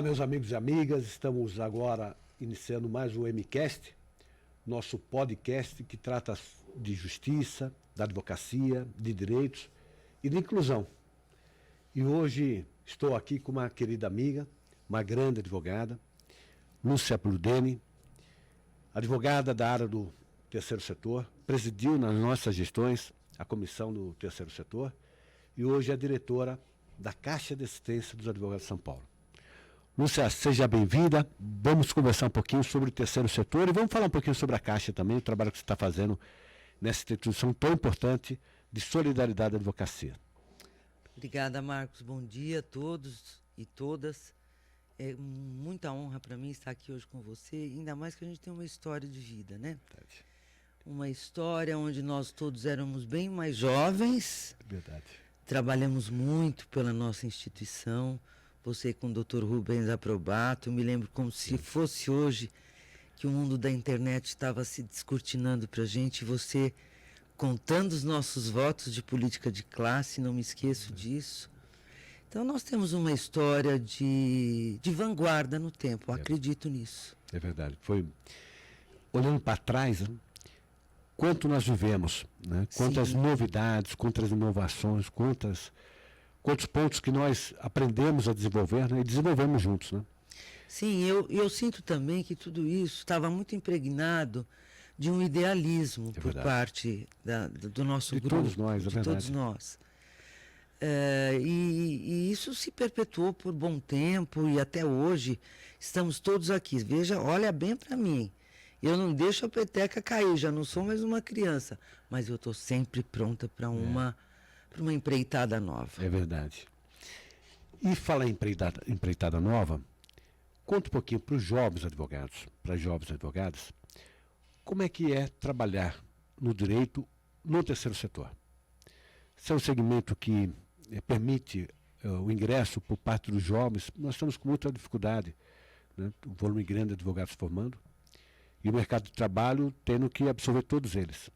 meus amigos e amigas, estamos agora iniciando mais um MCast, nosso podcast que trata de justiça, da advocacia, de direitos e de inclusão. E hoje estou aqui com uma querida amiga, uma grande advogada, Lúcia Prudeni, advogada da área do terceiro setor, presidiu nas nossas gestões a comissão do terceiro setor e hoje é diretora da Caixa de Assistência dos Advogados de São Paulo. Lúcia, seja bem-vinda. Vamos conversar um pouquinho sobre o terceiro setor e vamos falar um pouquinho sobre a Caixa também, o trabalho que você está fazendo nessa instituição tão importante de solidariedade da advocacia. Obrigada, Marcos. Bom dia a todos e todas. É muita honra para mim estar aqui hoje com você, ainda mais que a gente tem uma história de vida, né? Verdade. Uma história onde nós todos éramos bem mais jovens. Verdade. Trabalhamos muito pela nossa instituição. Você com o Dr. Rubens Aprobato, eu me lembro como se fosse hoje que o mundo da internet estava se descortinando para a gente, e você contando os nossos votos de política de classe, não me esqueço disso. Então nós temos uma história de vanguarda no tempo, eu acredito nisso. É verdade. Foi, olhando para trás, né, quanto nós vivemos, né? Quantas novidades, quantas inovações, quantos pontos que nós aprendemos a desenvolver, né, e desenvolvemos juntos, né? Sim, eu sinto também que tudo isso estava muito impregnado de um idealismo por parte do nosso grupo. De todos nós, é verdade. Todos nós. E isso se perpetuou por bom tempo e até hoje estamos todos aqui. Veja, olha bem para mim. Eu não deixo a peteca cair, já não sou mais uma criança, mas eu estou sempre pronta para uma empreitada nova. É verdade. E falar em empreitada nova, conta um pouquinho para os jovens advogados, para as jovens advogadas, como é que é trabalhar no direito no terceiro setor. Se é um segmento que permite o ingresso por parte dos jovens, nós estamos com muita dificuldade, né? Um volume grande de advogados formando e o mercado de trabalho tendo que absorver todos eles.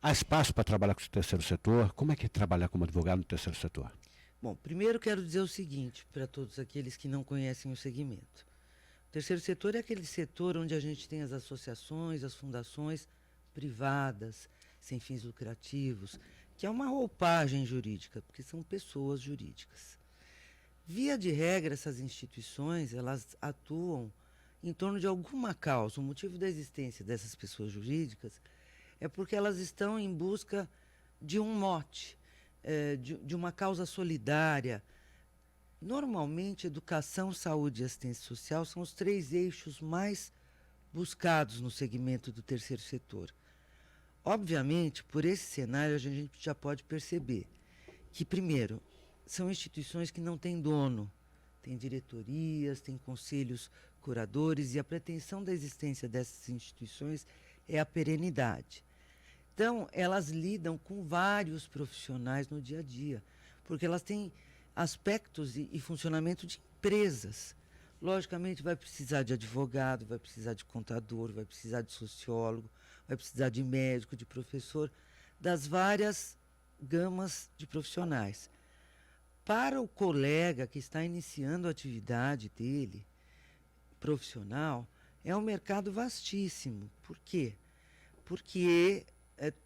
Há espaço para trabalhar com o terceiro setor? Como é que é trabalhar como advogado no terceiro setor? Bom, primeiro quero dizer o seguinte para todos aqueles que não conhecem o segmento. O terceiro setor é aquele setor onde a gente tem as associações, as fundações privadas, sem fins lucrativos, que é uma roupagem jurídica, porque são pessoas jurídicas. Via de regra, essas instituições, elas atuam em torno de alguma causa. O motivo da existência dessas pessoas jurídicas é porque elas estão em busca de um mote, de uma causa solidária. Normalmente, educação, saúde e assistência social são os 3 eixos mais buscados no segmento do terceiro setor. Obviamente, por esse cenário, a gente já pode perceber que, primeiro, são instituições que não têm dono, tem diretorias, tem conselhos curadores, e a pretensão da existência dessas instituições é a perenidade. Então, elas lidam com vários profissionais no dia a dia, porque elas têm aspectos e funcionamento de empresas. Logicamente, vai precisar de advogado, vai precisar de contador, vai precisar de sociólogo, vai precisar de médico, de professor, das várias gamas de profissionais. Para o colega que está iniciando a atividade dele, profissional, é um mercado vastíssimo. Por quê? Porque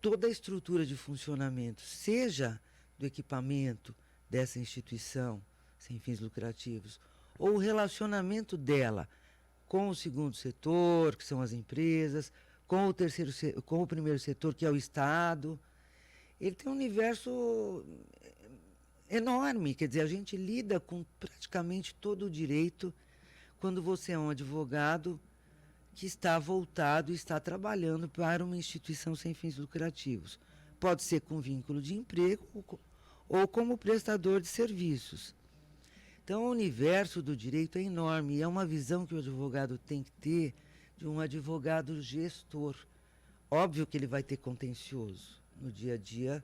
toda a estrutura de funcionamento, seja do equipamento dessa instituição sem fins lucrativos, ou o relacionamento dela com o segundo setor, que são as empresas, com o primeiro setor, que é o Estado, ele tem um universo enorme. Quer dizer, a gente lida com praticamente todo o direito quando você é um advogado que está voltado e está trabalhando para uma instituição sem fins lucrativos. Pode ser com vínculo de emprego ou como prestador de serviços. Então, o universo do direito é enorme e é uma visão que o advogado tem que ter de um advogado gestor. Óbvio que ele vai ter contencioso no dia a dia,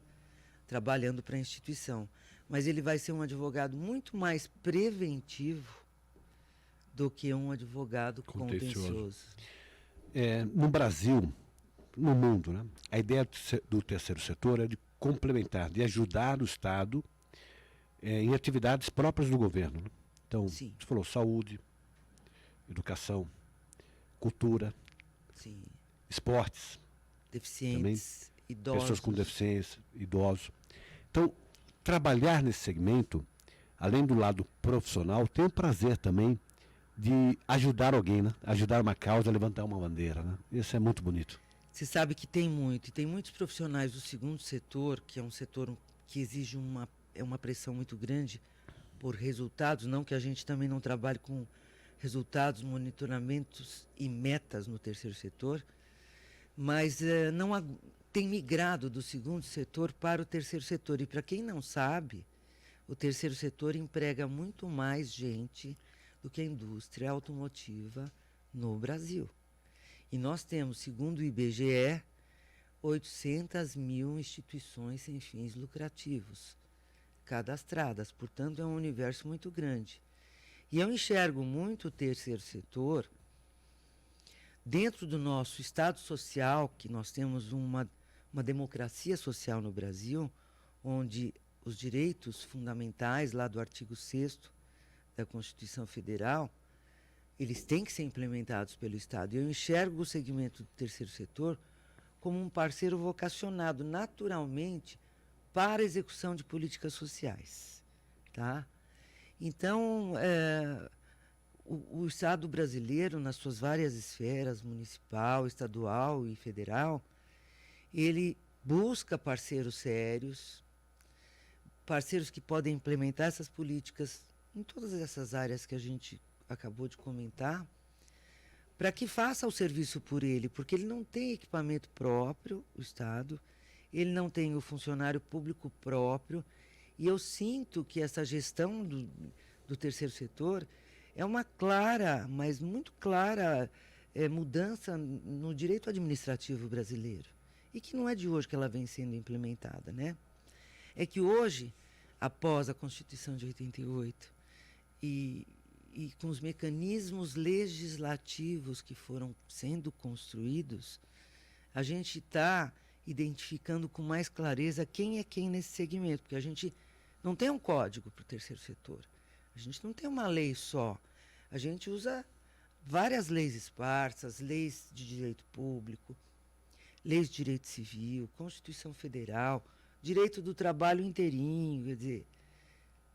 trabalhando para a instituição, mas ele vai ser um advogado muito mais preventivo do que um advogado contencioso. No Brasil, no mundo, né, a ideia do terceiro setor é de complementar, de ajudar o Estado em atividades próprias do governo, né? Então, Sim. você falou saúde, educação, cultura, Sim. esportes, Deficientes, idosos. pessoas com deficiência, idosos. Então, trabalhar nesse segmento, além do lado profissional, tem o prazer também de ajudar alguém, né? Ajudar uma causa, levantar uma bandeira, né? Isso é muito bonito. Você sabe que tem muito, e tem muitos profissionais do segundo setor, que é um setor que exige uma pressão muito grande por resultados, não que a gente também não trabalhe com resultados, monitoramentos e metas no terceiro setor, mas tem migrado do segundo setor para o terceiro setor. E para quem não sabe, o terceiro setor emprega muito mais gente do que a indústria automotiva no Brasil. E nós temos, segundo o IBGE, 800 mil instituições sem fins lucrativos cadastradas. Portanto, é um universo muito grande. E eu enxergo muito o terceiro setor dentro do nosso Estado social, que nós temos uma democracia social no Brasil, onde os direitos fundamentais, lá do artigo 6º da Constituição Federal, eles têm que ser implementados pelo Estado. E eu enxergo o segmento do terceiro setor como um parceiro vocacionado naturalmente para a execução de políticas sociais. Tá? Então, o Estado brasileiro, nas suas várias esferas, municipal, estadual e federal, ele busca parceiros sérios, parceiros que podem implementar essas políticas em todas essas áreas que a gente acabou de comentar, para que faça o serviço por ele, porque ele não tem equipamento próprio, o Estado, ele não tem o funcionário público próprio, e eu sinto que essa gestão do terceiro setor é uma clara, mas muito clara, mudança no direito administrativo brasileiro, e que não é de hoje que ela vem sendo implementada, né? É que hoje, após a Constituição de 88, e com os mecanismos legislativos que foram sendo construídos, a gente está identificando com mais clareza quem é quem nesse segmento, porque a gente não tem um código para o terceiro setor, a gente não tem uma lei só, a gente usa várias leis esparsas, leis de direito público, leis de direito civil, Constituição Federal, direito do trabalho inteirinho, quer dizer,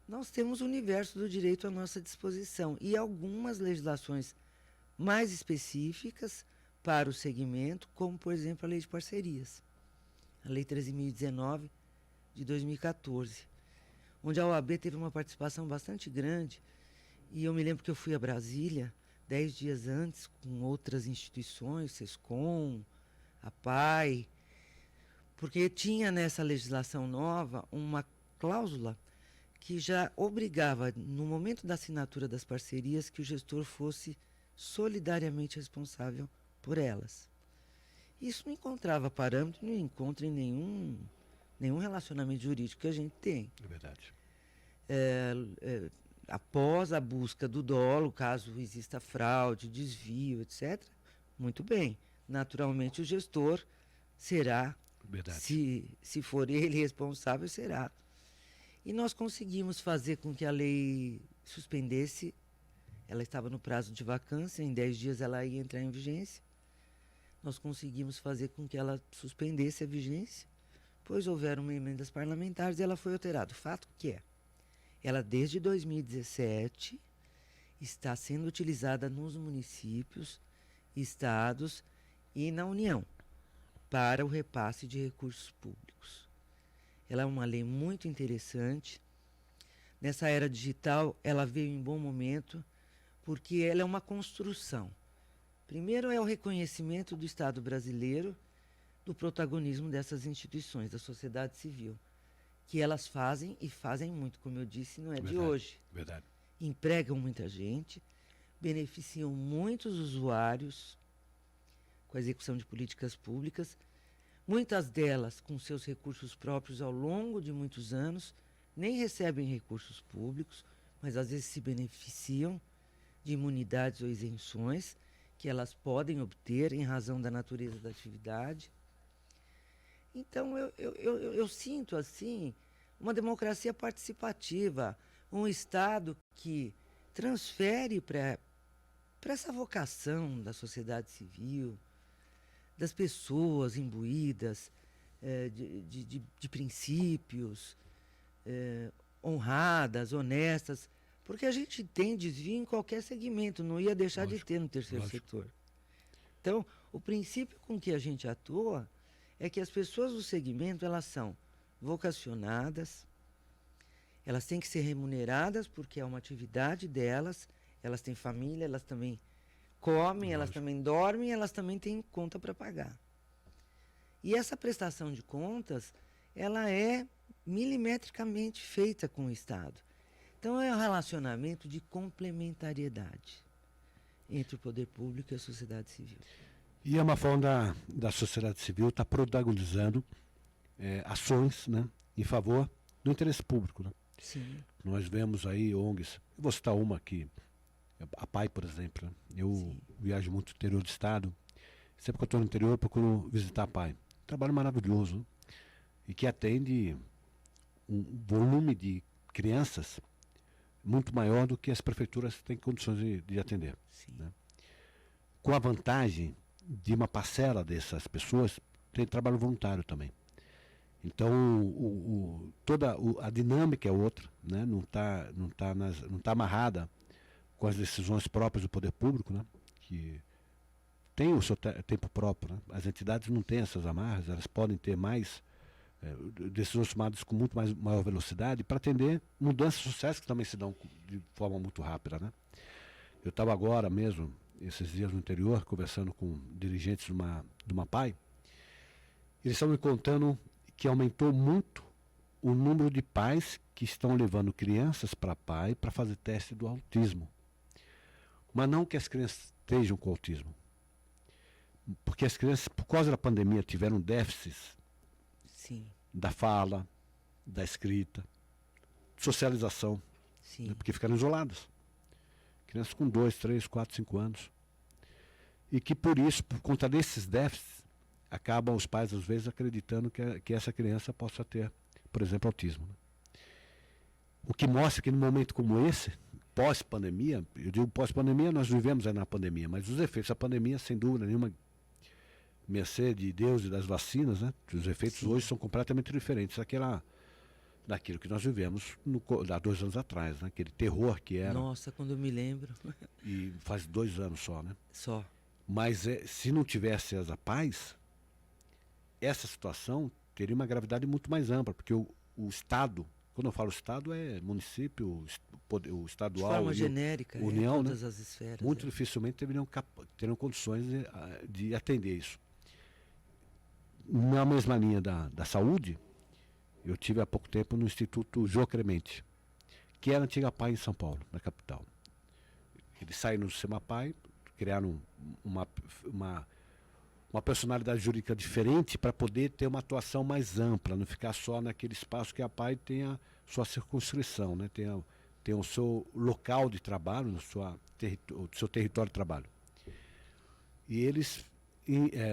nós temos o universo do direito à nossa disposição e algumas legislações mais específicas para o segmento, como, por exemplo, a Lei de Parcerias, a Lei 13.019 de 2014, onde a OAB teve uma participação bastante grande, e eu me lembro que eu fui a Brasília 10 dias antes com outras instituições, SESCOM, a PAI, porque tinha nessa legislação nova uma cláusula que já obrigava, no momento da assinatura das parcerias, que o gestor fosse solidariamente responsável por elas. Isso não encontrava parâmetro, não encontra em nenhum relacionamento jurídico que a gente tem. É verdade. Após a busca do dolo, caso exista fraude, desvio, etc., muito bem. Naturalmente, o gestor será, se for ele responsável, será. E nós conseguimos fazer com que a lei suspendesse, ela estava no prazo de vacância, em 10 dias ela ia entrar em vigência. Nós conseguimos fazer com que ela suspendesse a vigência, pois houveram emendas parlamentares e ela foi alterada. O fato que ela desde 2017 está sendo utilizada nos municípios, estados e na União para o repasse de recursos públicos. Ela é uma lei muito interessante. Nessa era digital, ela veio em bom momento, porque ela é uma construção. Primeiro é o reconhecimento do Estado brasileiro do protagonismo dessas instituições, da sociedade civil, que elas fazem e fazem muito, como eu disse, não é de hoje. Verdade. Empregam muita gente, beneficiam muitos usuários com a execução de políticas públicas, muitas delas com seus recursos próprios ao longo de muitos anos, nem recebem recursos públicos, mas às vezes se beneficiam de imunidades ou isenções que elas podem obter em razão da natureza da atividade. Então, eu sinto, assim, uma democracia participativa, um Estado que transfere para para essa vocação da sociedade civil, das pessoas imbuídas de princípios, honradas, honestas, porque a gente tem desvio em qualquer segmento, não ia deixar de ter no terceiro setor. Então, o princípio com que a gente atua é que as pessoas do segmento, elas são vocacionadas, elas têm que ser remuneradas porque é uma atividade delas, elas têm família, elas também comem, elas também dormem, elas também têm conta para pagar. E essa prestação de contas, ela é milimetricamente feita com o Estado. Então, é um relacionamento de complementariedade entre o poder público e a sociedade civil. E é uma forma da sociedade civil estar protagonizando ações, né, em favor do interesse público. Né? Sim. Nós vemos aí ONGs, eu vou citar uma aqui, a PAI, por exemplo. Né? Eu viajo muito no interior do estado, sempre que eu estou no interior eu procuro visitar a PAI. Trabalho maravilhoso, né? E que atende um volume de crianças muito maior do que as prefeituras têm condições de atender. Né? Com a vantagem de uma parcela dessas pessoas ter trabalho voluntário também. Então, toda a dinâmica é outra, né? Não tá amarrada com as decisões próprias do poder público, né? Que tem o seu tempo próprio. Né? As entidades não têm essas amarras, elas podem ter mais decisões tomadas com muito maior velocidade para atender mudanças sociais que também se dão de forma muito rápida. Né? Eu estava agora mesmo, esses dias no interior, conversando com dirigentes de uma PAI, eles estão me contando que aumentou muito o número de pais que estão levando crianças para a PAI para fazer teste do autismo. Mas não que as crianças estejam com autismo. Porque as crianças, por causa da pandemia, tiveram déficits da fala, da escrita, socialização, né? Porque ficaram isoladas. Crianças com 2, 3, 4, 5 anos. E que por isso, por conta desses déficits, acabam os pais, às vezes, acreditando que essa criança possa ter, por exemplo, autismo. Né? O que mostra que num momento como esse, pós-pandemia, eu digo pós-pandemia, nós vivemos aí na pandemia, mas os efeitos da pandemia, sem dúvida nenhuma, mercê de Deus e das vacinas, né? Os efeitos hoje são completamente diferentes daquilo que nós vivemos há 2 anos atrás, né? Aquele terror que era. Nossa, quando eu me lembro. E faz 2 anos só, né? Só. Mas se não tivesse essa paz, essa situação teria uma gravidade muito mais ampla, porque o Estado, quando eu falo Estado, é município, o estadual, de forma genérica, União, todas né? as esferas. Muito dificilmente teriam condições de atender isso. Na mesma linha da saúde, eu tive há pouco tempo no Instituto Jô Clemente, que era a antiga PAI em São Paulo, na capital. Eles saíram do SEMAPAI, criaram uma personalidade jurídica diferente para poder ter uma atuação mais ampla, não ficar só naquele espaço que a PAI tem a sua circunscrição, né? Tem o seu local de trabalho, o seu território de trabalho. E eles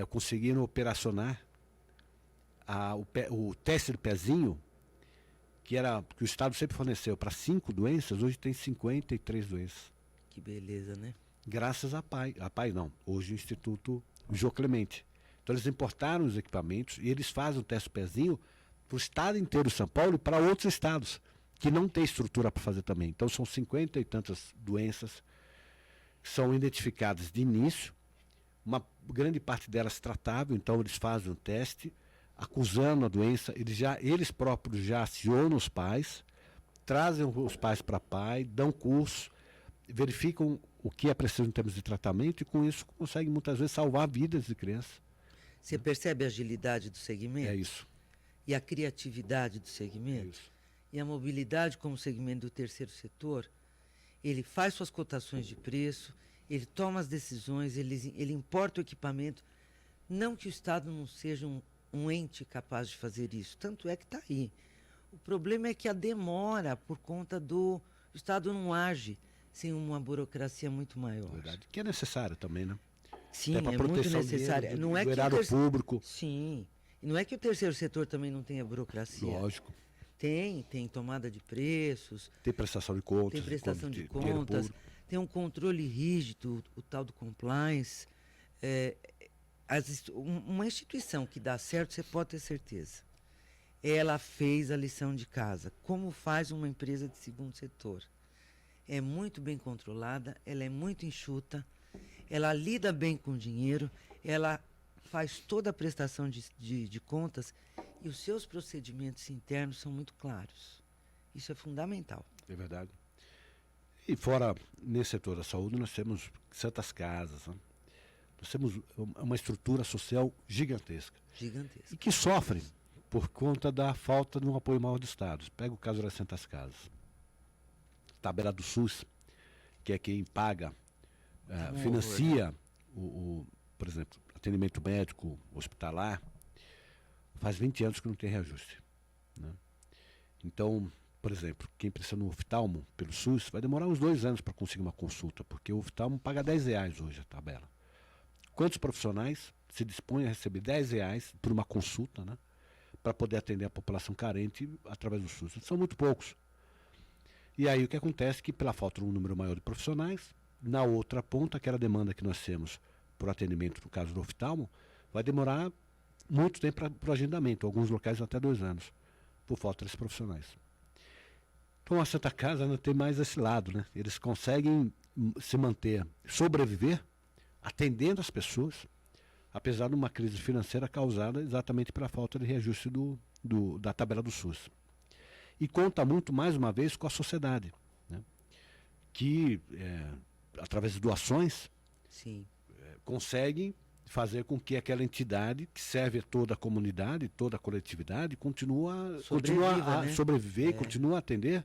conseguiram operacionar o teste de pezinho, que o Estado sempre forneceu para 5 doenças, hoje tem 53 doenças. Que beleza, né? Graças à PAI. A PAI não, hoje o Instituto Jô Clemente. Então eles importaram os equipamentos e eles fazem o teste de pezinho para o estado inteiro de São Paulo e para outros estados, que não tem estrutura para fazer também. Então são 50 e tantas doenças que são identificadas de início, uma grande parte delas tratável, então eles fazem um teste, acusando a doença, eles próprios já acionam os pais, trazem os pais para a PAI, dão curso, verificam o que é preciso em termos de tratamento e com isso conseguem muitas vezes salvar vidas de crianças. Você percebe a agilidade do segmento? É isso. E a criatividade do segmento? É isso. E a mobilidade como segmento do terceiro setor? Ele faz suas cotações de preço, ele toma as decisões, ele importa o equipamento. Não que o Estado não seja um ente capaz de fazer isso, tanto é que está aí. O problema é que a demora por conta o Estado não age sem uma burocracia muito maior. Verdade. Que é necessário também, né? Sim, é muito necessário. Não é que o público. Sim. E não é que o terceiro setor também não tenha burocracia. Lógico. Tem tomada de preços. Tem prestação de contas. Tem prestação de contas. tem um controle rígido, o tal do compliance. Uma instituição que dá certo, você pode ter certeza. Ela fez a lição de casa. Como faz uma empresa de segundo setor? É muito bem controlada, ela é muito enxuta, ela lida bem com o dinheiro, ela faz toda a prestação de contas e os seus procedimentos internos são muito claros. Isso é fundamental. É verdade. E fora, nesse setor da saúde, nós temos santas casas, né? Nós temos uma estrutura social gigantesca. Gigantesca. E que sofrem por conta da falta de um apoio maior do Estado. Pega o caso das santas casas. Tabela do SUS, que é quem paga, financia, por exemplo, atendimento médico hospitalar, faz 20 anos que não tem reajuste, né? Então, por exemplo, quem precisa no oftalmo pelo SUS vai demorar uns 2 anos para conseguir uma consulta, porque o oftalmo paga R$10 hoje a tabela. Quantos profissionais se dispõem a receber R$10 por uma consulta, né, para poder atender a população carente através do SUS? São muito poucos. E aí o que acontece é que, pela falta de um número maior de profissionais, na outra ponta, aquela demanda que nós temos por atendimento, no caso do oftalmo, vai demorar muito tempo para o agendamento, alguns locais até 2 anos, por falta desses profissionais. Então a Santa Casa não tem mais esse lado, né? Eles conseguem se manter, sobreviver, atendendo as pessoas, apesar de uma crise financeira causada exatamente pela falta de reajuste da tabela do SUS. E conta muito, mais uma vez, com a sociedade, né? Que, através de doações, Sim. Conseguem fazer com que aquela entidade, que serve a toda a comunidade, toda a coletividade, continue a sobreviver, continue a atender,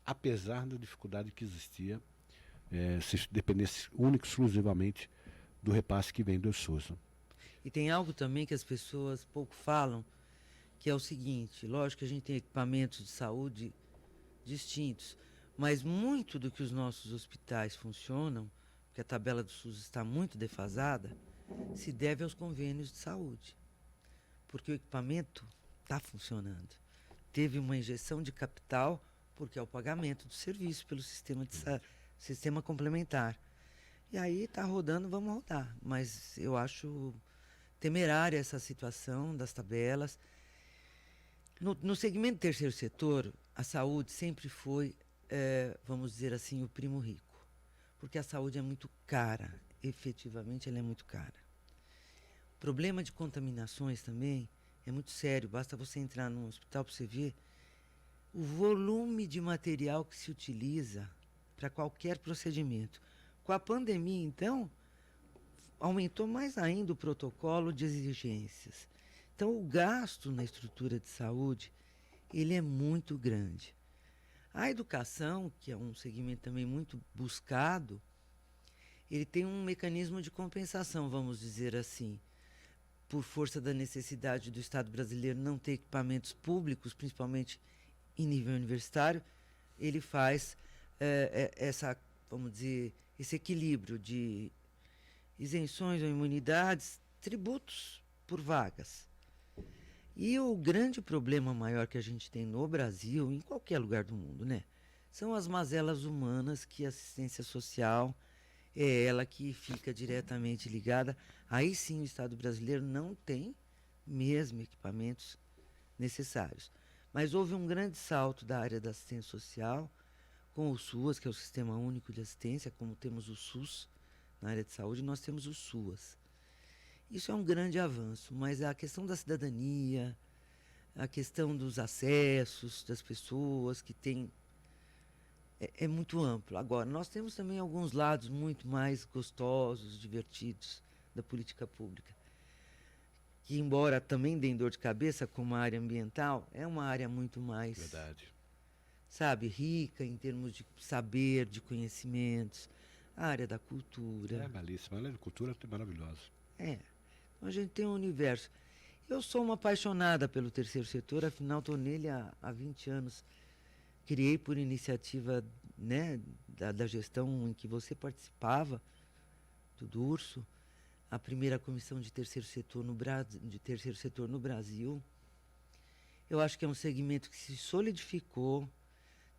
apesar da dificuldade que existia, se dependesse única e exclusivamente do repasse que vem do SUS. E tem algo também que as pessoas pouco falam, que é o seguinte: lógico que a gente tem equipamentos de saúde distintos, mas muito do que os nossos hospitais funcionam, porque a tabela do SUS está muito defasada, se deve aos convênios de saúde. Porque o equipamento está funcionando. Teve uma injeção de capital, porque é o pagamento do serviço pelo sistema complementar. E aí está rodando, vamos rodar. Mas eu acho temerária essa situação das tabelas. No segmento terceiro setor, a saúde sempre foi, vamos dizer assim, o primo rico. Porque a saúde é muito cara, efetivamente ela é muito cara. O problema de contaminações também é muito sério, basta você entrar num hospital para você ver o volume de material que se utiliza para qualquer procedimento. Com a pandemia, então, aumentou mais ainda o protocolo de exigências. Então, o gasto na estrutura de saúde, ele é muito grande. A educação, que é um segmento também muito buscado, ele tem um mecanismo de compensação, vamos dizer assim. Por força da necessidade do Estado brasileiro não ter equipamentos públicos, principalmente em nível universitário, ele faz vamos dizer, esse equilíbrio de isenções ou imunidades, tributos por vagas. E o grande problema maior que a gente tem no Brasil, em qualquer lugar do mundo, né, são as mazelas humanas, que a assistência social é ela que fica diretamente ligada. Aí sim o Estado brasileiro não tem mesmo equipamentos necessários. Mas houve um grande salto da área da assistência social com o SUAS, que é o Sistema Único de Assistência, como temos o SUS na área de saúde, nós temos o SUAS. Isso é um grande avanço, mas a questão da cidadania, a questão dos acessos das pessoas que têm é muito amplo. Agora, nós temos também alguns lados muito mais gostosos, divertidos da política pública, que, embora também deem dor de cabeça, como a área ambiental, é uma área muito mais, verdade, sabe, rica em termos de saber, de conhecimentos. A área da cultura. É belíssima, a área da cultura é maravilhosa. Então a gente tem um universo. Eu sou uma apaixonada pelo terceiro setor, afinal estou nele há 20 anos. Criei por iniciativa, né, da gestão em que você participava, do Durso, a primeira comissão de terceiro setor no Brasil. Eu acho que é um segmento que se solidificou,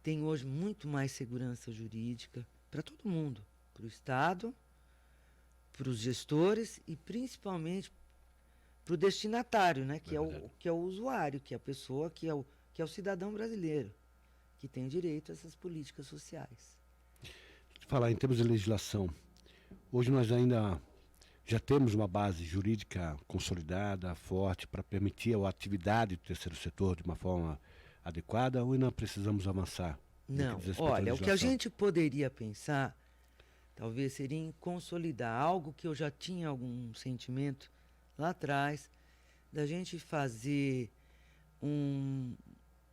tem hoje muito mais segurança jurídica para todo mundo. para o Estado, para os gestores e principalmente para o destinatário, né? Que é o usuário, que é a pessoa, que é o cidadão brasileiro, que tem direito a essas políticas sociais. Falar em termos de legislação, hoje nós ainda já temos uma base jurídica consolidada, forte, para permitir a atividade do terceiro setor de uma forma adequada, ou ainda precisamos avançar? Não, olha, o que a gente poderia pensar, talvez, seria em consolidar algo que eu já tinha algum sentimento lá atrás, da gente fazer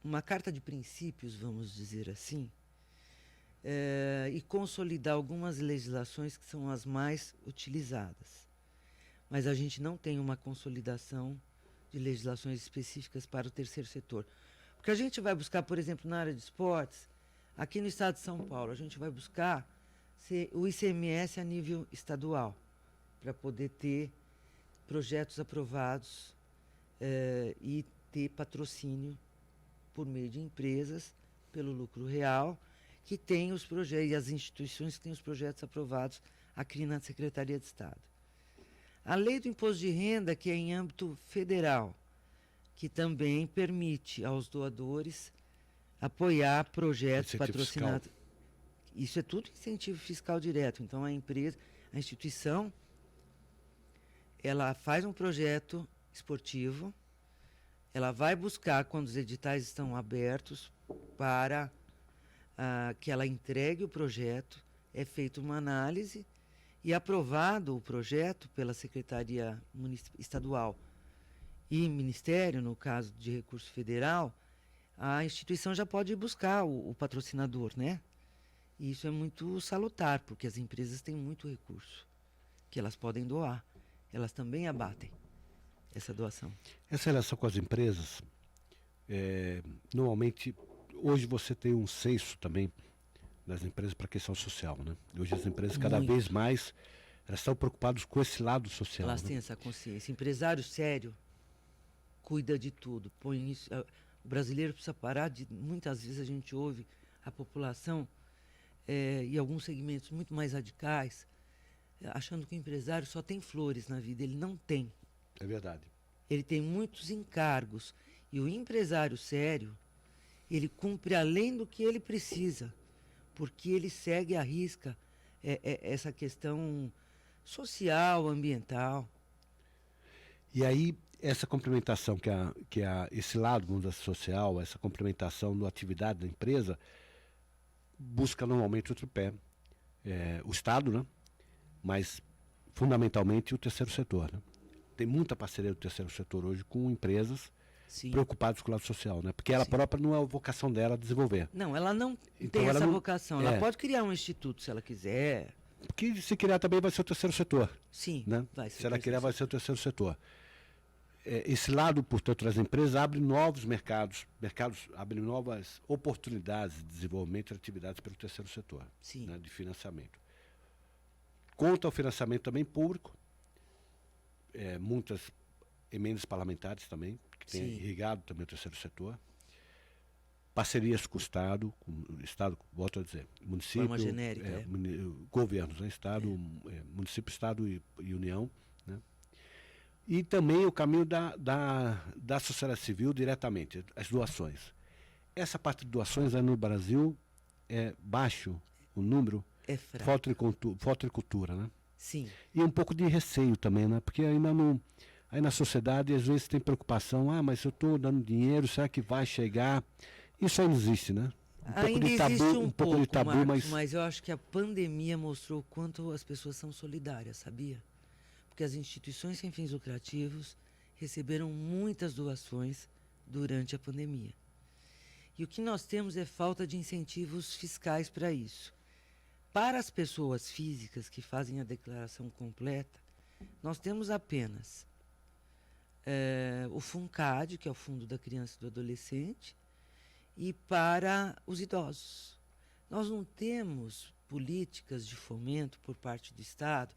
uma carta de princípios, vamos dizer assim, e consolidar algumas legislações que são as mais utilizadas. Mas a gente não tem uma consolidação de legislações específicas para o terceiro setor. Porque a gente vai buscar, por exemplo, na área de esportes, aqui no estado de São Paulo, a gente vai buscar o ICMS a nível estadual, para poder ter projetos aprovados e ter patrocínio por meio de empresas, pelo lucro real, que tem os projetos, e as instituições que têm os projetos aprovados aqui na Secretaria de Estado. A lei do imposto de renda, que é em âmbito federal, que também permite aos doadores apoiar projetos patrocinados. Fiscal. Isso é tudo incentivo fiscal direto. Então, a instituição, ela faz um projeto esportivo, ela vai buscar, quando os editais estão abertos, para que ela entregue o projeto, é feita uma análise e aprovado o projeto pela Secretaria Estadual e Ministério, no caso de recurso federal, a instituição já pode ir buscar o patrocinador, né? E isso é muito salutar, porque as empresas têm muito recurso que elas podem doar. Elas também abatem essa doação. Essa relação com as empresas, normalmente, hoje você tem um censo também das empresas para a questão social, né? Hoje as empresas cada vez mais elas estão preocupadas com esse lado social. Elas né? têm essa consciência. Empresário sério cuida de tudo. Põe isso. O brasileiro precisa parar de... Muitas vezes a gente ouve a população e alguns segmentos muito mais radicais achando que o empresário só tem flores na vida. Ele não tem. É verdade. Ele tem muitos encargos. E o empresário sério, ele cumpre além do que ele precisa, porque ele segue à risca essa questão social, ambiental. E aí, essa complementação, esse lado do mundo social, essa complementação da atividade da empresa, busca normalmente o tripé. O Estado, né? Mas, fundamentalmente, o terceiro setor. Né? Tem muita parceria do terceiro setor hoje com empresas Sim. preocupadas com o lado social, né? Porque ela própria não é a vocação dela desenvolver. Não, ela não tem essa vocação. Ela pode criar um instituto se ela quiser. Porque se criar também vai ser o terceiro setor. Sim, né? vai ser. Se ela criar, vai ser o terceiro setor. Esse lado, portanto, das empresas abre novos mercados, abrem novas oportunidades de desenvolvimento de atividades pelo terceiro setor, né? De financiamento. Conta o financiamento também público, muitas emendas parlamentares também, que tem irrigado também o terceiro setor. Parcerias com o Estado, volto a dizer, município, forma genérica, governos, né? Estado, município, Estado e União. Né? E também o caminho da sociedade civil diretamente, as doações. Essa parte de doações no Brasil é baixo o número, falta de cultura, né? Sim. E um pouco de receio também, né? Porque aí na sociedade às vezes tem preocupação, mas eu estou dando dinheiro, será que vai chegar? Isso aí não existe, né? Ainda existe um pouco de tabu, Marcos, mas eu acho que a pandemia mostrou o quanto as pessoas são solidárias, sabia? Porque as instituições sem fins lucrativos receberam muitas doações durante a pandemia. E o que nós temos é falta de incentivos fiscais para isso. Para as pessoas físicas que fazem a declaração completa, nós temos apenas o FUNCAD, que é o Fundo da Criança e do Adolescente, e para os idosos. Nós não temos políticas de fomento por parte do Estado,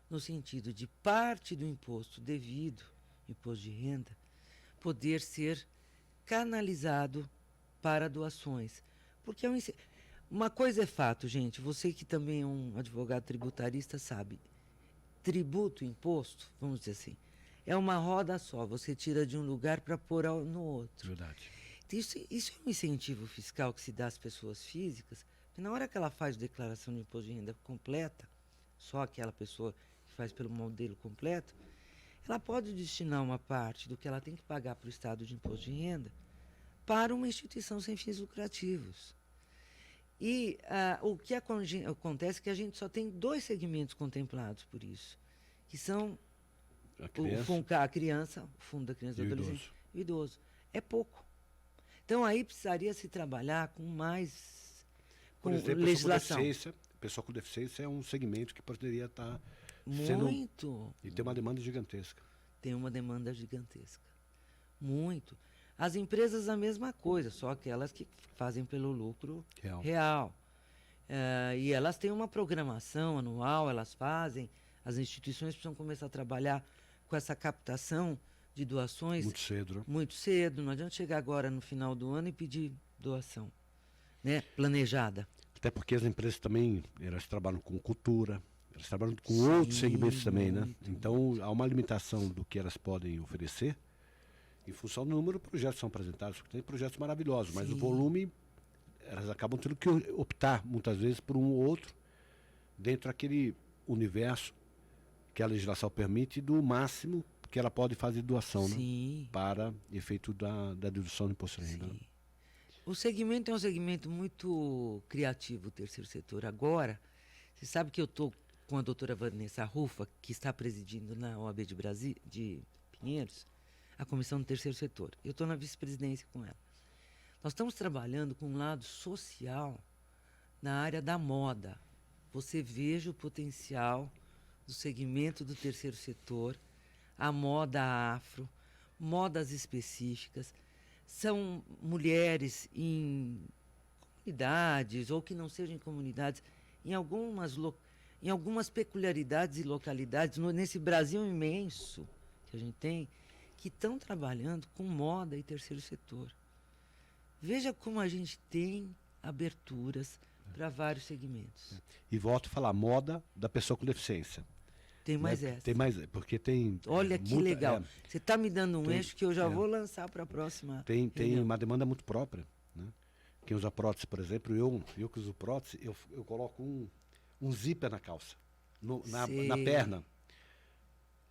no sentido de parte do imposto devido, imposto de renda, poder ser canalizado para doações. Porque Uma coisa é fato, gente. Você que também é um advogado tributarista sabe. Tributo, imposto, vamos dizer assim, é uma roda só. Você tira de um lugar para pôr no outro. Verdade. Isso é um incentivo fiscal que se dá às pessoas físicas, que na hora que ela faz declaração de imposto de renda completa, só aquela pessoa que faz pelo modelo completo, ela pode destinar uma parte do que ela tem que pagar para o Estado de imposto de renda para uma instituição sem fins lucrativos. E o que acontece é que a gente só tem 2 segmentos contemplados por isso, que são a criança, o Fundo da Criança e do Adolescente e o idoso. É pouco. Então, aí precisaria se trabalhar com mais Por exemplo, legislação. Pessoa com deficiência é um segmento que poderia estar Muito. E tem uma demanda gigantesca. Tem uma demanda gigantesca. Muito. As empresas a mesma coisa, só aquelas que fazem pelo lucro real. E elas têm uma programação anual, elas fazem, as instituições precisam começar a trabalhar com essa captação de doações. Muito cedo, né? Muito cedo. Não adianta chegar agora no final do ano e pedir doação, né? Planejada. Até porque as empresas também, elas trabalham com cultura, elas trabalham com outros segmentos também, né? Então, há uma limitação do que elas podem oferecer em função do número de projetos que são apresentados, porque tem projetos maravilhosos, mas o volume, elas acabam tendo que optar, muitas vezes, por um ou outro, dentro daquele universo que a legislação permite, do máximo que ela pode fazer doação, né? Para efeito da dedução de imposto de renda. Né? O segmento é um segmento muito criativo, o terceiro setor. Agora, você sabe que eu estou com a doutora Vanessa Rufa, que está presidindo na OAB de Pinheiros, a comissão do terceiro setor. Eu estou na vice-presidência com ela. Nós estamos trabalhando com um lado social na área da moda. Você veja o potencial do segmento do terceiro setor, a moda afro, modas específicas. São mulheres em comunidades, ou que não sejam em comunidades, em algumas peculiaridades e localidades, nesse Brasil imenso que a gente tem, que estão trabalhando com moda e terceiro setor. Veja como a gente tem aberturas para vários segmentos. E volto a falar, moda da pessoa com deficiência. Tem mais essa. Tem mais, porque tem... Olha que legal. Você está me dando um eixo que eu já vou lançar para a próxima. Tem uma demanda muito própria. Né? Quem usa prótese, por exemplo, eu que uso prótese, eu coloco um zíper na calça, na perna.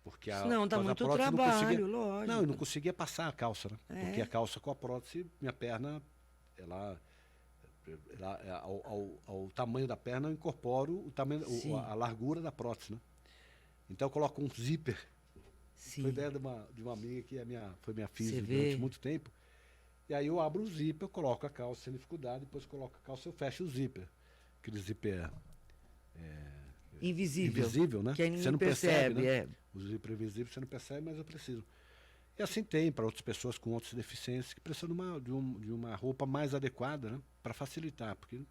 Porque não, dá muito trabalho, lógico. Não, eu não conseguia passar a calça, né? Porque a calça com a prótese, minha perna, ao tamanho da perna, eu incorporo a largura da prótese, né? Então eu coloco um zíper. Foi ideia de uma amiga que foi minha filha durante muito tempo. E aí eu abro o zíper, eu coloco a calça sem dificuldade, depois coloco a calça e eu fecho o zíper. Aquele zíper invisível, né? Que ninguém percebe, né? O zíper invisível você não percebe, mas eu preciso. E assim tem para outras pessoas com outras deficiências que precisam de uma roupa mais adequada, né? Para facilitar, porque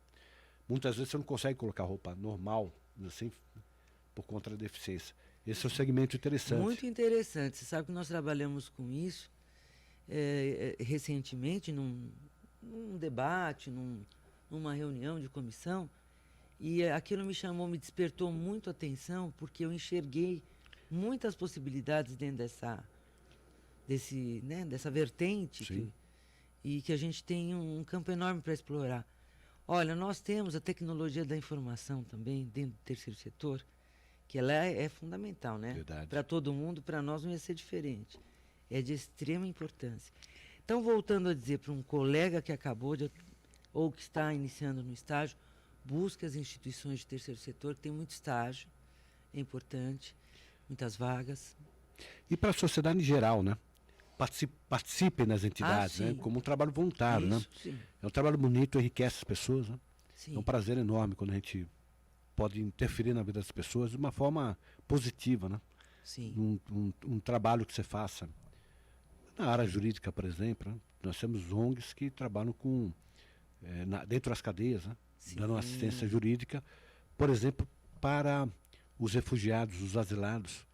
muitas vezes você não consegue colocar roupa normal, assim, por conta da deficiência. Esse é um segmento interessante. Muito interessante. Você sabe que nós trabalhamos com isso recentemente num debate, numa reunião de comissão, e aquilo me despertou muito a atenção, porque eu enxerguei muitas possibilidades dentro dessa vertente e que a gente tem um campo enorme para explorar. Olha, nós temos a tecnologia da informação também dentro do terceiro setor, que ela é fundamental, né? Para todo mundo, para nós não ia ser diferente. É de extrema importância. Então, voltando a dizer para um colega que acabou ou que está iniciando no estágio, busque as instituições de terceiro setor, que tem muito estágio, é importante, muitas vagas. E para a sociedade em geral, né? Participem nas entidades, né? Como um trabalho voluntário, né? Sim. É um trabalho bonito, enriquece as pessoas, né? Sim. É um prazer enorme quando a gente pode interferir na vida das pessoas de uma forma positiva, né? Sim. Um trabalho que você faça na área jurídica, por exemplo, né? Nós temos ONGs que trabalham dentro das cadeias, né? Dando assistência jurídica, por exemplo, para os refugiados, os asilados,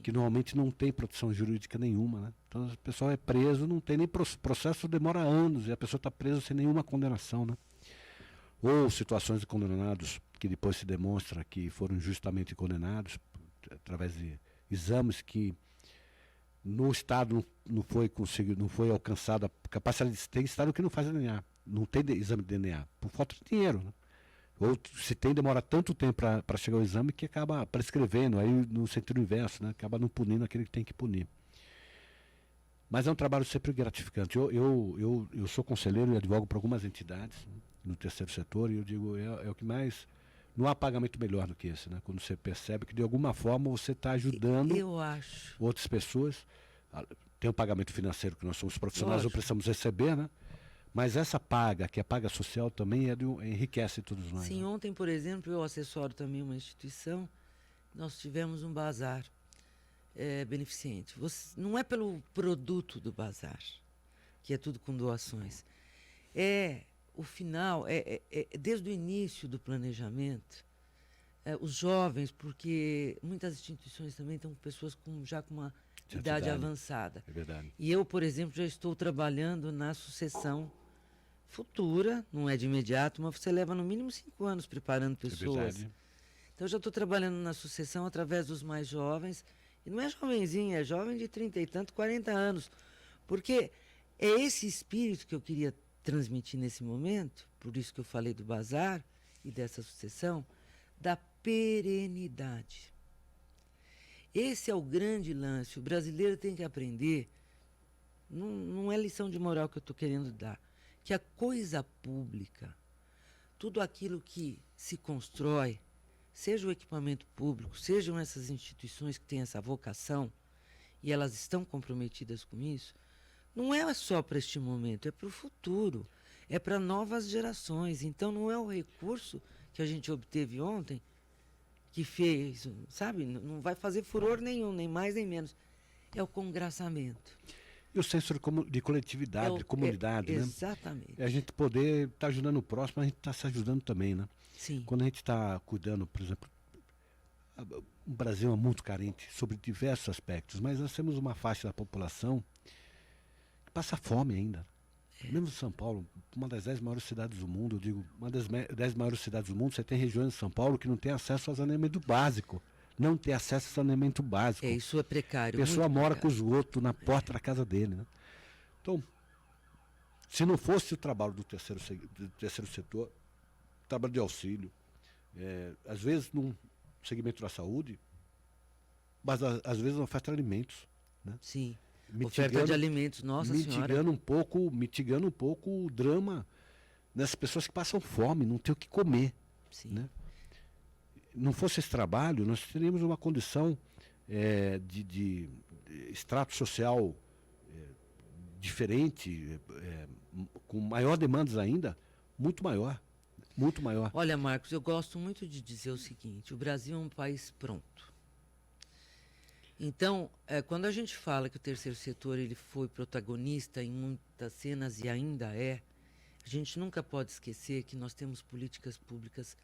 que normalmente não tem proteção jurídica nenhuma, né? Então o pessoal é preso, não tem nem processo, demora anos, e a pessoa está presa sem nenhuma condenação, né? ou situações de condenados que depois se demonstra que foram injustamente condenados através de exames que no Estado não foi conseguido, não foi alcançada a capacidade de tem Estado que não faz DNA, não tem exame de DNA, por falta de dinheiro, né? Ou se tem, demora tanto tempo para chegar ao exame que acaba prescrevendo, aí no sentido inverso, né? Acaba não punindo aquele que tem que punir. Mas é um trabalho sempre gratificante. Eu sou conselheiro e advogo para algumas entidades, né, no terceiro setor, e eu digo, é o que mais... Não há pagamento melhor do que esse, né? Quando você percebe que de alguma forma você está ajudando outras pessoas. Tem um pagamento financeiro que nós somos profissionais, não precisamos receber, né? Mas essa paga, que é a paga social, também enriquece todos nós. Sim, né? ontem, por exemplo, eu assessoro também uma instituição, nós tivemos um bazar beneficente. Não é pelo produto do bazar, que é tudo com doações. O final, desde o início do planejamento, os jovens, porque muitas instituições também estão com pessoas já com uma idade avançada. É verdade. E eu, por exemplo, já estou trabalhando na sucessão futura, não é de imediato, mas você leva no mínimo 5 anos preparando pessoas. É verdade. Então, eu já estou trabalhando na sucessão através dos mais jovens. E não é jovenzinho, é jovem de 30 e tanto, 40 anos. Porque é esse espírito que eu queria transmitir nesse momento, por isso que eu falei do bazar e dessa sucessão, da perenidade. Esse é o grande lance. O brasileiro tem que aprender, não é lição de moral que eu estou querendo dar, que a coisa pública, tudo aquilo que se constrói, seja o equipamento público, sejam essas instituições que têm essa vocação, e elas estão comprometidas com isso, não é só para este momento, é para o futuro, é para novas gerações. Então não é o recurso que a gente obteve ontem que fez, sabe? Não vai fazer furor nenhum, nem mais nem menos. É o congraçamento. E o senso de coletividade, de comunidade, né? Exatamente. É a gente poder estar ajudando o próximo, mas a gente está se ajudando também, né? Sim. Quando a gente está cuidando, por exemplo, o Brasil é muito carente sobre diversos aspectos, mas nós temos uma faixa da população que passa fome ainda. Mesmo São Paulo, uma das 10 maiores cidades do mundo, eu digo, uma das 10 maiores cidades do mundo, você tem regiões de São Paulo que não tem acesso ao saneamento básico. Não tem acesso ao saneamento básico. Isso é precário. A pessoa mora com esgoto na porta da casa dele. Né? Então, se não fosse o trabalho do terceiro setor, trabalho de auxílio, às vezes num segmento da saúde, mas às vezes na oferta de alimentos. Né? Sim. Oferta de alimentos, nossa senhora. Mitigando um pouco o drama das pessoas que passam fome, não tem o que comer. Sim. Né? Não fosse esse trabalho, nós teríamos uma condição de extrato social diferente, com maior demandas ainda, muito maior. Muito maior. Olha, Marcos, eu gosto muito de dizer o seguinte, o Brasil é um país pronto. Então, quando a gente fala que o terceiro setor ele foi protagonista em muitas cenas e ainda a gente nunca pode esquecer que nós temos políticas públicas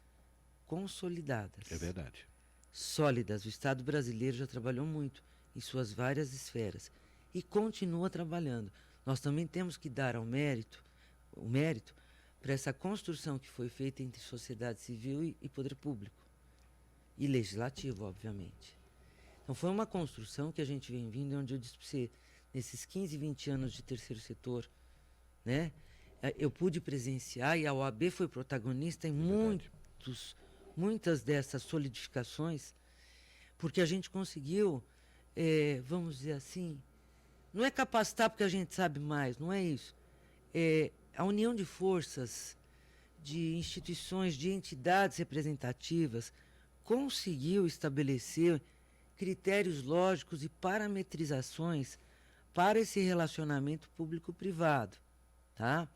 consolidadas. É verdade. Sólidas. O Estado brasileiro já trabalhou muito em suas várias esferas e continua trabalhando. Nós também temos que dar o mérito para essa construção que foi feita entre sociedade civil e poder público. E legislativo, obviamente. Então, foi uma construção que a gente vem vindo, onde eu disse para você, nesses 15, 20 anos de terceiro setor, né, eu pude presenciar, e a OAB foi protagonista em muitas dessas solidificações, porque a gente conseguiu, vamos dizer assim, não é capacitar porque a gente sabe mais, não é isso. A união de forças, de instituições, de entidades representativas, conseguiu estabelecer critérios lógicos e parametrizações para esse relacionamento público-privado, tá?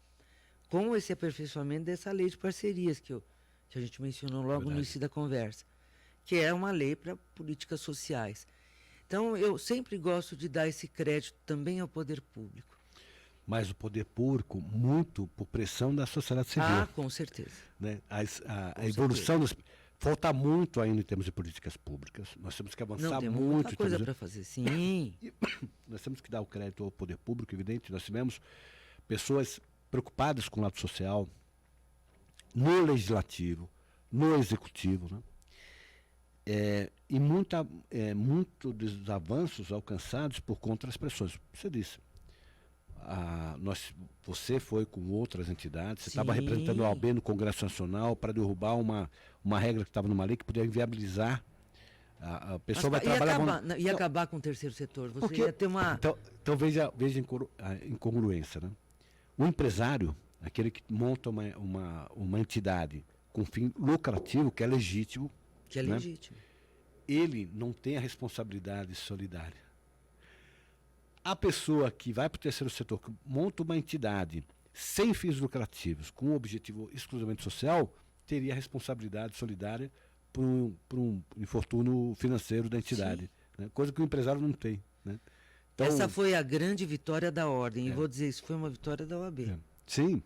Com esse aperfeiçoamento dessa lei de parcerias que a gente mencionou logo no início da conversa, que é uma lei para políticas sociais. Então, eu sempre gosto de dar esse crédito também ao poder público. Mas o poder público, muito por pressão da sociedade civil. Ah, com certeza. Né? A evolução dos... Falta muito ainda em termos de políticas públicas. Nós temos que avançar muito. Não, tem muita coisa para fazer, sim. Nós temos que dar o crédito ao poder público, evidente. Nós tivemos pessoas preocupadas com o lado social, no legislativo, no executivo, né? E muito dos avanços alcançados por conta das pressões. Você disse, você foi com outras entidades, você estava representando a OAB no Congresso Nacional para derrubar uma regra que estava numa lei que podia inviabilizar. A pessoa vai trabalhar... Ia acabar com o terceiro setor. Você ia ter uma... Então veja a incongruência, né? O empresário, aquele que monta uma entidade com fim lucrativo, que é legítimo, né? Ele não tem a responsabilidade solidária. A pessoa que vai para o terceiro setor, que monta uma entidade sem fins lucrativos, com um objetivo exclusivamente social, teria a responsabilidade solidária por um infortúnio financeiro da entidade, né? Coisa que o empresário não tem, né? Então, essa foi a grande vitória da Ordem, e vou dizer, isso foi uma vitória da OAB. Sim,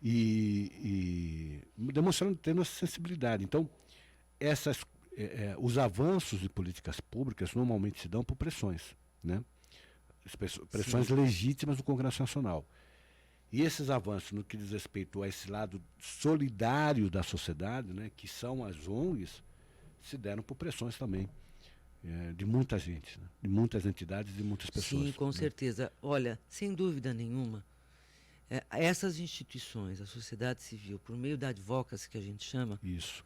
e demonstrando, tendo essa sensibilidade. Então, os avanços de políticas públicas normalmente se dão por pressões, né? Pressões legítimas do Congresso Nacional. E esses avanços, no que diz respeito a esse lado solidário da sociedade, né, que são as ONGs, se deram por pressões também de muita gente, né, de muitas entidades, de muitas pessoas. Sim, com certeza. Olha, sem dúvida nenhuma, essas instituições, a sociedade civil, por meio da advocacy, que a gente chama... Isso.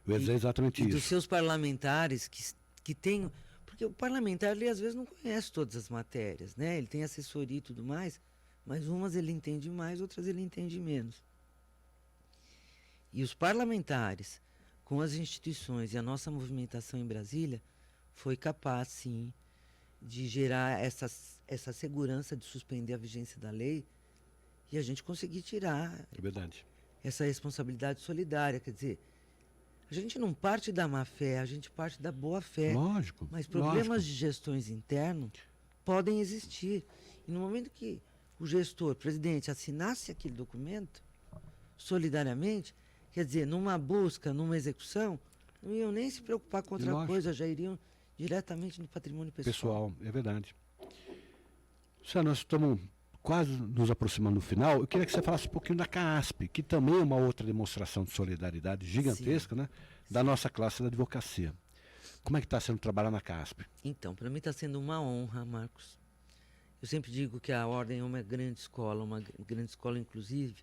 Eu ia dizer exatamente e isso. Dos seus parlamentares que têm... Porque o parlamentar, ele às vezes não conhece todas as matérias, né? Ele tem assessoria e tudo mais, mas umas ele entende mais, outras ele entende menos. E os parlamentares, com as instituições e a nossa movimentação em Brasília, foi capaz, sim, de gerar essa segurança de suspender a vigência da lei e a gente conseguir tirar essa responsabilidade solidária. Quer dizer, a gente não parte da má-fé, a gente parte da boa-fé. Lógico. Mas problemas de gestões internos podem existir. E no momento que o gestor, o presidente, assinasse aquele documento, solidariamente, quer dizer, numa busca, numa execução, não iam nem se preocupar com outra coisa, já iriam diretamente no patrimônio pessoal. É verdade. Luciano, nós estamos quase nos aproximando do final. Eu queria que você falasse um pouquinho da CAASP, que também é uma outra demonstração de solidariedade gigantesca, né, da nossa classe da advocacia. Como é que está sendo trabalhar na CAASP? Então, para mim está sendo uma honra, Marcos. Eu sempre digo que a Ordem é uma grande escola, inclusive,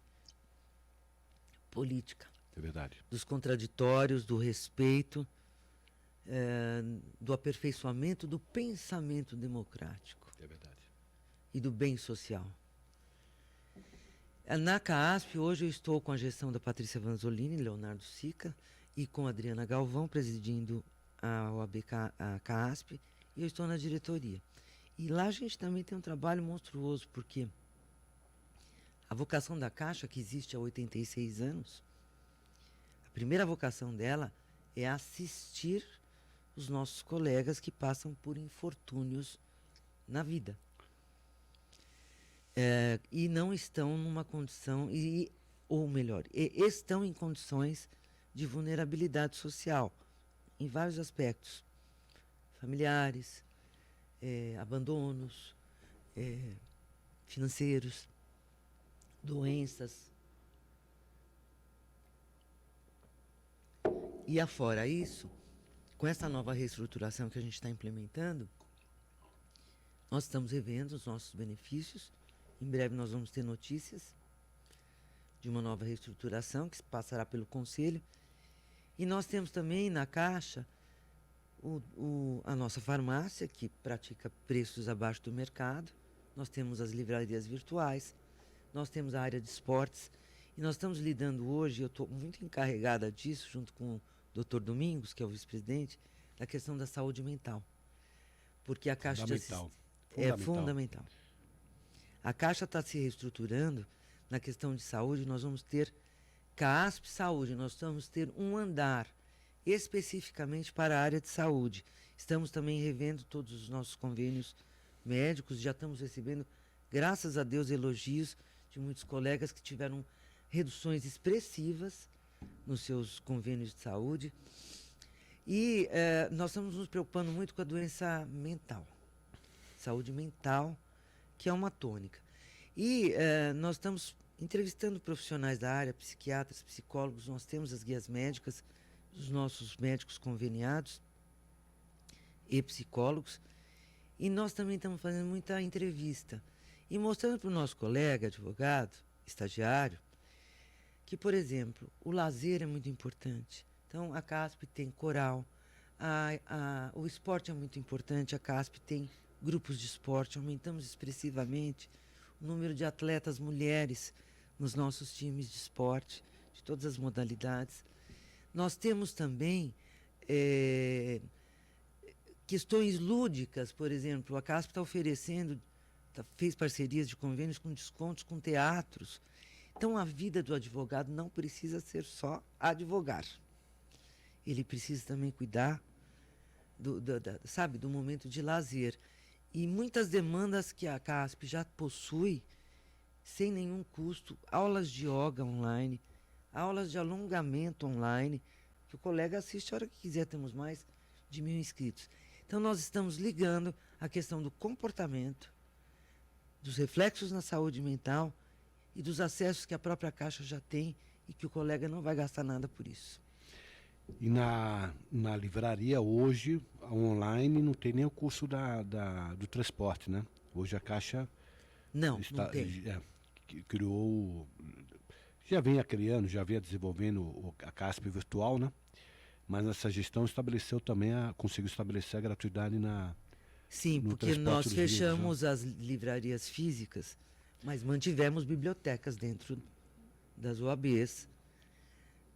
política. É verdade. Dos contraditórios, do respeito, do aperfeiçoamento do pensamento democrático. É verdade. E do bem social. Na CAASP, hoje eu estou com a gestão da Patrícia Vanzolini, Leonardo Sica, e com a Adriana Galvão, presidindo a OAB a CAASP, e eu estou na diretoria. E lá a gente também tem um trabalho monstruoso, porque a vocação da Caixa, que existe há 86 anos, a primeira vocação dela é assistir os nossos colegas que passam por infortúnios na vida. E não estão numa condição, ou melhor, estão em condições de vulnerabilidade social, em vários aspectos. Familiares, abandonos, financeiros, doenças. E afora isso, com essa nova reestruturação que a gente está implementando, nós estamos revendo os nossos benefícios. Em breve nós vamos ter notícias de uma nova reestruturação que passará pelo Conselho. E nós temos também na Caixa a nossa farmácia, que pratica preços abaixo do mercado. Nós temos as livrarias virtuais, nós temos a área de esportes. E nós estamos lidando hoje, eu estou muito encarregada disso, junto com o Dr. Domingos, que é o vice-presidente, da questão da saúde mental. Porque a Caixa é fundamental. A Caixa está se reestruturando na questão de saúde. Nós vamos ter CAASP Saúde, nós vamos ter um andar especificamente para a área de saúde. Estamos também revendo todos os nossos convênios médicos, já estamos recebendo, graças a Deus, elogios de muitos colegas que tiveram reduções expressivas nos seus convênios de saúde. E nós estamos nos preocupando muito com a doença mental, saúde mental, que é uma tônica. E nós estamos entrevistando profissionais da área, psiquiatras, psicólogos. Nós temos as guias médicas dos nossos médicos conveniados e psicólogos. E nós também estamos fazendo muita entrevista e mostrando para o nosso colega advogado, estagiário, que, por exemplo, o lazer é muito importante. Então, a CASP tem coral, o esporte é muito importante, a CASP tem grupos de esporte, aumentamos expressivamente o número de atletas mulheres nos nossos times de esporte, de todas as modalidades. Nós temos também questões lúdicas, por exemplo, a CASP está oferecendo, fez parcerias de convênios com descontos com teatros. Então, a vida do advogado não precisa ser só advogar. Ele precisa também cuidar do momento de lazer. E muitas demandas que a CASP já possui, sem nenhum custo, aulas de yoga online, aulas de alongamento online, que o colega assiste a hora que quiser, temos mais de 1.000 inscritos. Então, nós estamos ligando a questão do comportamento, dos reflexos na saúde mental e dos acessos que a própria Caixa já tem e que o colega não vai gastar nada por isso. E na livraria hoje, online, não tem nem o curso do transporte, né? Hoje a Caixa não tem. Criou, já vinha criando, já vinha desenvolvendo a CASP virtual, né? Mas nessa gestão estabeleceu também, conseguiu estabelecer a gratuidade Sim, porque nós fechamos as livrarias físicas, mas mantivemos bibliotecas dentro das OABs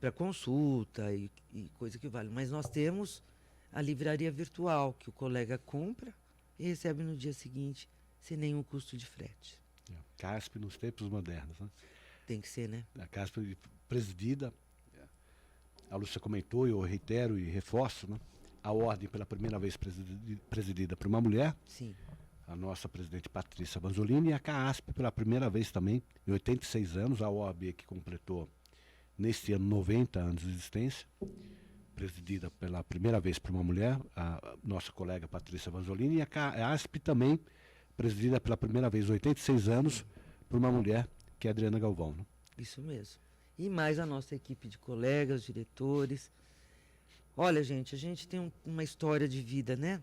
para consulta e coisa que vale. Mas nós temos a livraria virtual, que o colega compra e recebe no dia seguinte, sem nenhum custo de frete. CASP nos tempos modernos, né? Tem que ser, né? A CASP presidida, a Lúcia comentou, eu reitero e reforço, né? A ordem pela primeira vez presidida por uma mulher. Sim. A nossa presidente Patrícia Vanzolini, e a CASP pela primeira vez também, em 86 anos, a OAB que completou neste ano 90 anos de existência, presidida pela primeira vez por uma mulher, a nossa colega Patrícia Vanzolini, e a CASP também presidida pela primeira vez, 86 anos, por uma mulher, que é a Adriana Galvão. Né? Isso mesmo. E mais a nossa equipe de colegas, diretores. Olha, gente, a gente tem uma história de vida, né?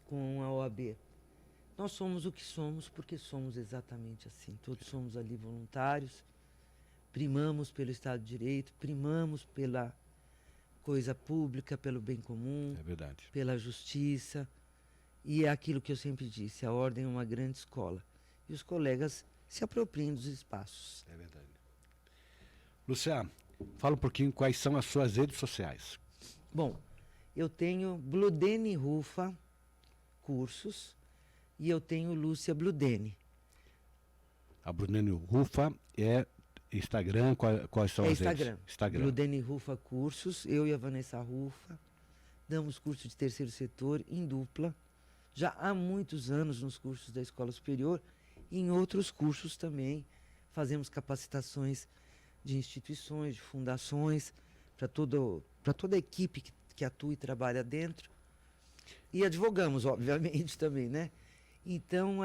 Com a OAB. Nós somos o que somos porque somos exatamente assim. Todos somos ali voluntários, primamos pelo Estado de Direito, primamos pela coisa pública, pelo bem comum, é verdade, pela justiça. E é aquilo que eu sempre disse, a ordem é uma grande escola. E os colegas se apropriem dos espaços. É verdade. Lúcia, fala um pouquinho quais são as suas redes sociais. Bom, eu tenho Bludene Rufa Cursos e eu tenho Lúcia Bludene. A Bludene Rufa é Instagram, quais são as redes? Instagram. Bludene Rufa Cursos, eu e a Vanessa Rufa damos curso de terceiro setor em dupla, já há muitos anos nos cursos da Escola Superior e em outros cursos também. Fazemos capacitações de instituições, de fundações, para toda a equipe que atua e trabalha dentro. E advogamos, obviamente, também, né? Então,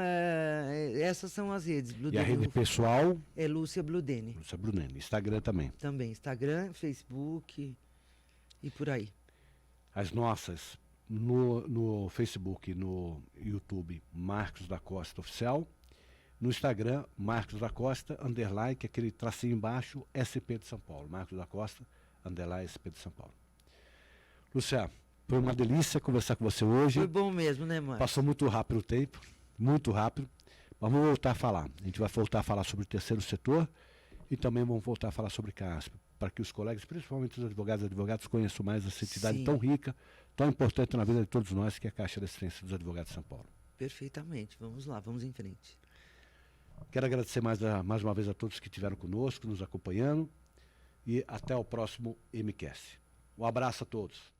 essas são as redes. Bludene, e a rede pessoal? É Lúcia Bludene. Lúcia Bludene. Instagram também? Também. Instagram, Facebook e por aí. As nossas, no Facebook, no YouTube, Marcos da Costa Oficial. No Instagram, Marcos da Costa, _, que é aquele tracinho embaixo, SP de São Paulo. Marcos da Costa, _ SP de São Paulo. Lúcia, foi uma delícia conversar com você hoje. Foi bom mesmo, né, Marcos? Passou muito rápido o tempo, muito rápido. Mas vamos voltar a falar. A gente vai voltar a falar sobre o terceiro setor e também vamos voltar a falar sobre CASP, para que os colegas, principalmente os advogados, conheçam mais essa entidade tão rica, tão importante na vida de todos nós, que é a Caixa de Assistência dos Advogados de São Paulo. Perfeitamente. Vamos lá, vamos em frente. Quero agradecer mais uma vez a todos que estiveram conosco, nos acompanhando, e até o próximo MCast. Um abraço a todos.